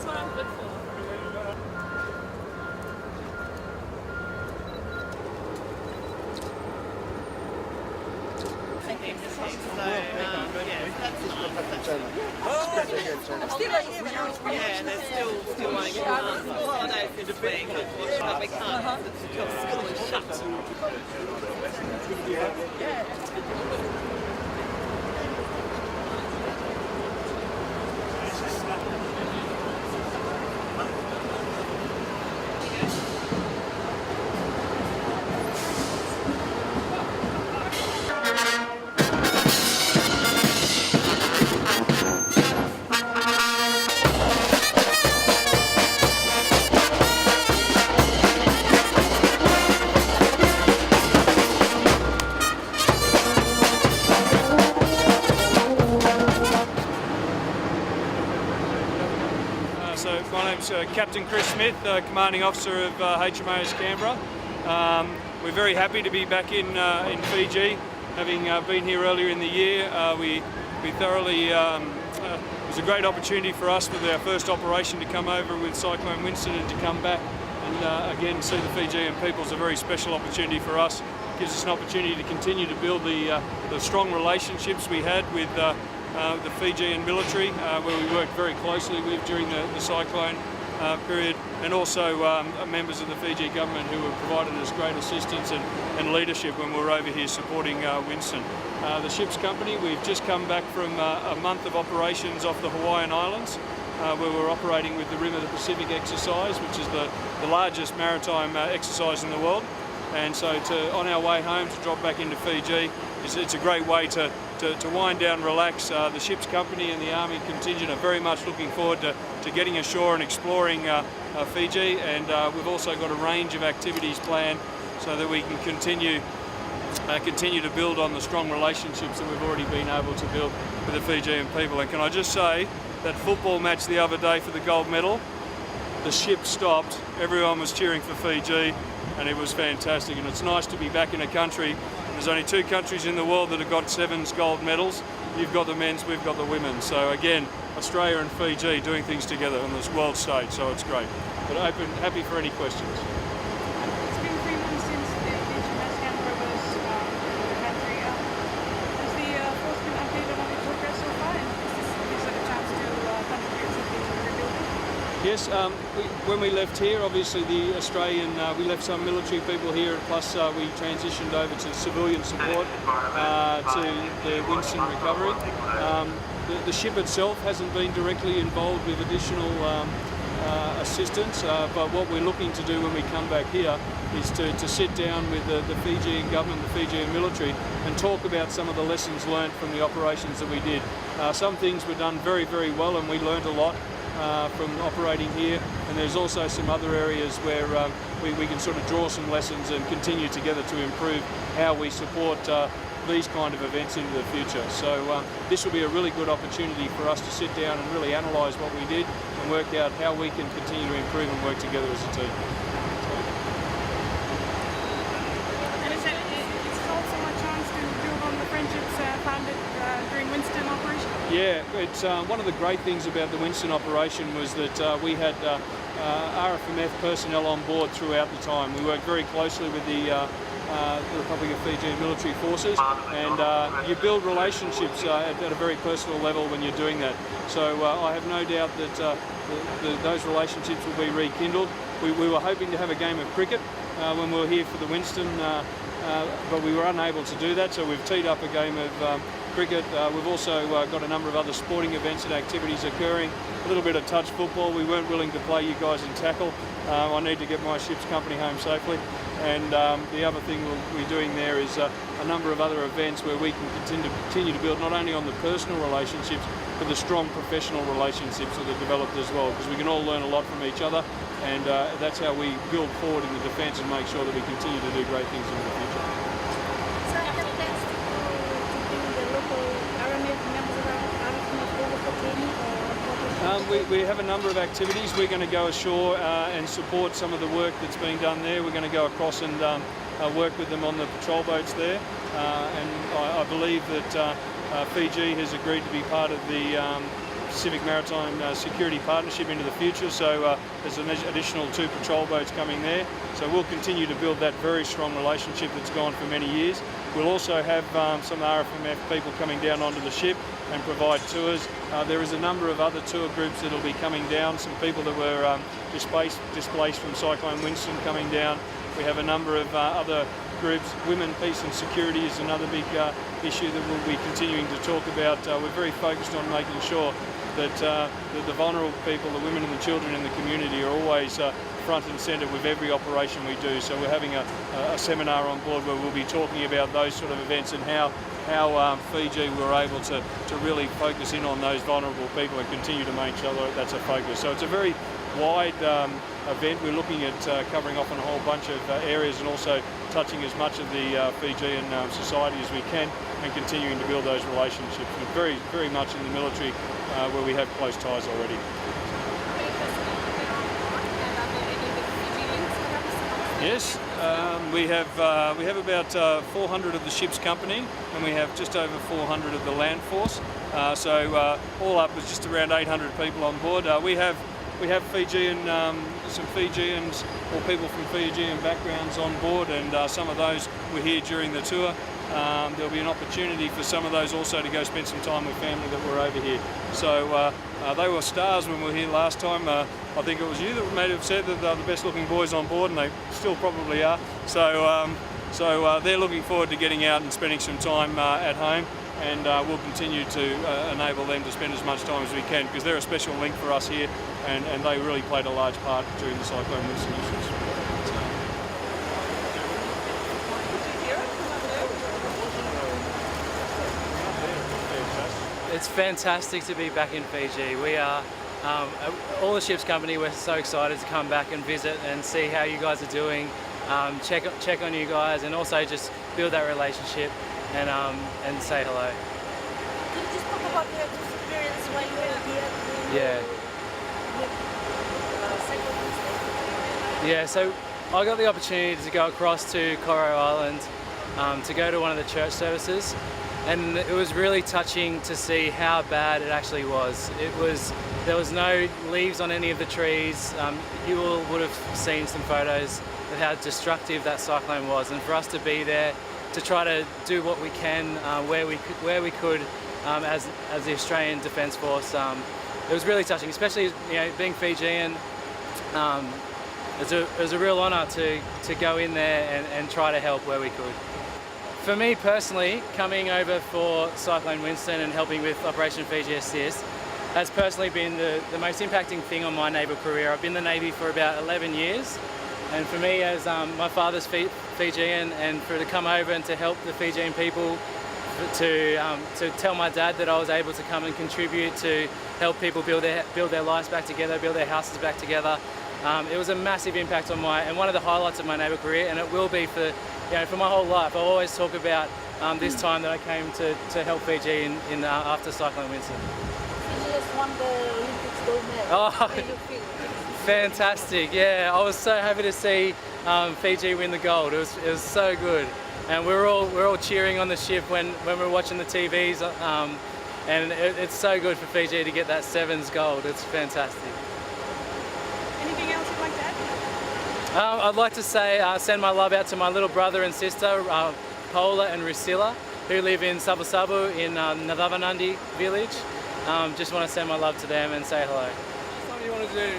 That's what I'm good for. Yeah, they're still wanting to holidays this week, unfortunately we can't because school is shut. So my name's Captain Chris Smith, Commanding Officer of HMS Canberra. We're very happy to be back in Fiji, having been here earlier in the year. We thoroughly, it was a great opportunity for us with our first operation to come over with Cyclone Winston and to come back and again see the Fijian people. Is a very special opportunity for us. It gives us an opportunity to continue to build the strong relationships we had with the Fijian military, where we worked very closely with during the cyclone period, and also members of the Fiji government who have provided us great assistance and leadership when we were over here supporting Winston. The ship's company, we've just come back from a month of operations off the Hawaiian Islands, where we're operating with the Rim of the Pacific exercise, which is the largest maritime exercise in the world. And so on our way home to drop back into Fiji, it's a great way to wind down, relax. The ship's company and the Army contingent are very much looking forward to getting ashore and exploring Fiji, and we've also got a range of activities planned so that we can continue to build on the strong relationships that we've already been able to build with the Fijian people. And can I just say, that football match the other day for the gold medal, the ship stopped, everyone was cheering for Fiji, and it was fantastic. And it's nice to be back in a country. There's only 2 countries in the world that have got 7 gold medals. You've got the men's, we've got the women's. So again, Australia and Fiji doing things together on this world stage, so it's great. But happy for any questions. It's been 3 months since the HMS Canberra was in the country. Has the force been updated on its progress so far? And is this a chance to contribute something to the rebuilding? Yes, when we left here, obviously the Australian, we left some military people here, plus we transitioned over to civilian support to the Winston recovery. The ship itself hasn't been directly involved with additional assistance, but what we're looking to do when we come back here is to sit down with the Fijian government, the Fijian military, and talk about some of the lessons learned from the operations that we did. Some things were done very, very well, and we learned a lot from operating here, and there's also some other areas where we can sort of draw some lessons and continue together to improve how we support these kind of events into the future. So this will be a really good opportunity for us to sit down and really analyse what we did and work out how we can continue to improve and work together as a team. And it's also a chance to build on the friendships founded during Winston operation? Yeah, it's one of the great things about the Winston operation was that we had RFMF personnel on board throughout the time. We worked very closely with the Republic of Fiji military forces, and you build relationships at a very personal level when you're doing that. So I have no doubt that those relationships will be rekindled. We were hoping to have a game of cricket when we were here for the Winston, but we were unable to do that, so we've teed up a game of cricket. We've also got a number of other sporting events and activities occurring. A little bit of touch football. We weren't willing to play you guys in tackle. I need to get my ship's company home safely. And the other thing we're doing there is a number of other events where we can continue to build not only on the personal relationships, but the strong professional relationships that are developed as well, because we can all learn a lot from each other, and that's how we build forward in the defence and make sure that we continue to do great things in the future. So are there plans to bring the local RMF members of RMF over for training or? We have a number of activities. We're going to go ashore and support some of the work that's being done there. We're going to go across and work with them on the patrol boats there, and I believe that Fiji has agreed to be part of the Pacific Maritime Security Partnership into the future. So there's an additional 2 patrol boats coming there. So we'll continue to build that very strong relationship that's gone for many years. We'll also have some RFMF people coming down onto the ship and provide tours. There is a number of other tour groups that will be coming down, some people that were displaced from Cyclone Winston coming down. We have a number of other groups. Women, peace and security is another big issue that we'll be continuing to talk about. We're very focused on making sure that the vulnerable people, the women and the children in the community are always front and centre with every operation we do. So we're having a seminar on board where we'll be talking about those sort of events and how Fiji were able to really focus in on those vulnerable people and continue to make sure that that's a focus. So it's a very wide event. We're looking at covering off on a whole bunch of areas and also touching as much of the Fijian society as we can and continuing to build those relationships. We're very much in the military where we have close ties already. Yes, we have about 400 of the ship's company, and we have just over 400 of the land force. So all up was just around 800 people on board. We have Fijian, some Fijians or people from Fijian backgrounds on board, and some of those were here during the tour. There'll be an opportunity for some of those also to go spend some time with family that were over here. So they were stars when we were here last time. I think it was you that may have said that they're the best looking boys on board, and they still probably are. So they're looking forward to getting out and spending some time at home, and we'll continue to enable them to spend as much time as we can, because they're a special link for us here, and they really played a large part during the Cyclone Winston issues. It's fantastic to be back in Fiji. We are, all the ship's company, we're so excited to come back and visit and see how you guys are doing, check on you guys, and also just build that relationship and say hello. Can you just talk about your experience while you were here? Yeah. Yeah, so I got the opportunity to go across to Corio Island to go to one of the church services. And it was really touching to see how bad it actually was. There was no leaves on any of the trees. You all would have seen some photos of how destructive that cyclone was. And for us to be there, to try to do what we can, where we could, as the Australian Defence Force, it was really touching. Especially, being Fijian, it was a real honour to go in there and try to help where we could. For me personally, coming over for Cyclone Winston and helping with Operation Fiji Assist has personally been the most impacting thing on my naval career. I've been in the Navy for about 11 years, and for me, as my father's Fijian, and to come over and to help the Fijian people, to tell my dad that I was able to come and contribute to help people build their lives back together, build their houses back together. It was a massive impact on and one of the highlights of my naval career, and it will be for my whole life. I always talk about this time that I came to help Fiji in after Cyclone Winston. Fiji just won the Olympics gold medal. Oh, How do you feel? fantastic! Yeah, I was so happy to see Fiji win the gold. It was so good, and we're all cheering on the ship when we're watching the TVs. And it's so good for Fiji to get that sevens gold. It's fantastic. Anything else you'd like to add? I'd like to send my love out to my little brother and sister, Paula and Rusilla, who live in Sabu Sabu in Nadavanandi village. Just want to send my love to them and say hello. What do you want to do?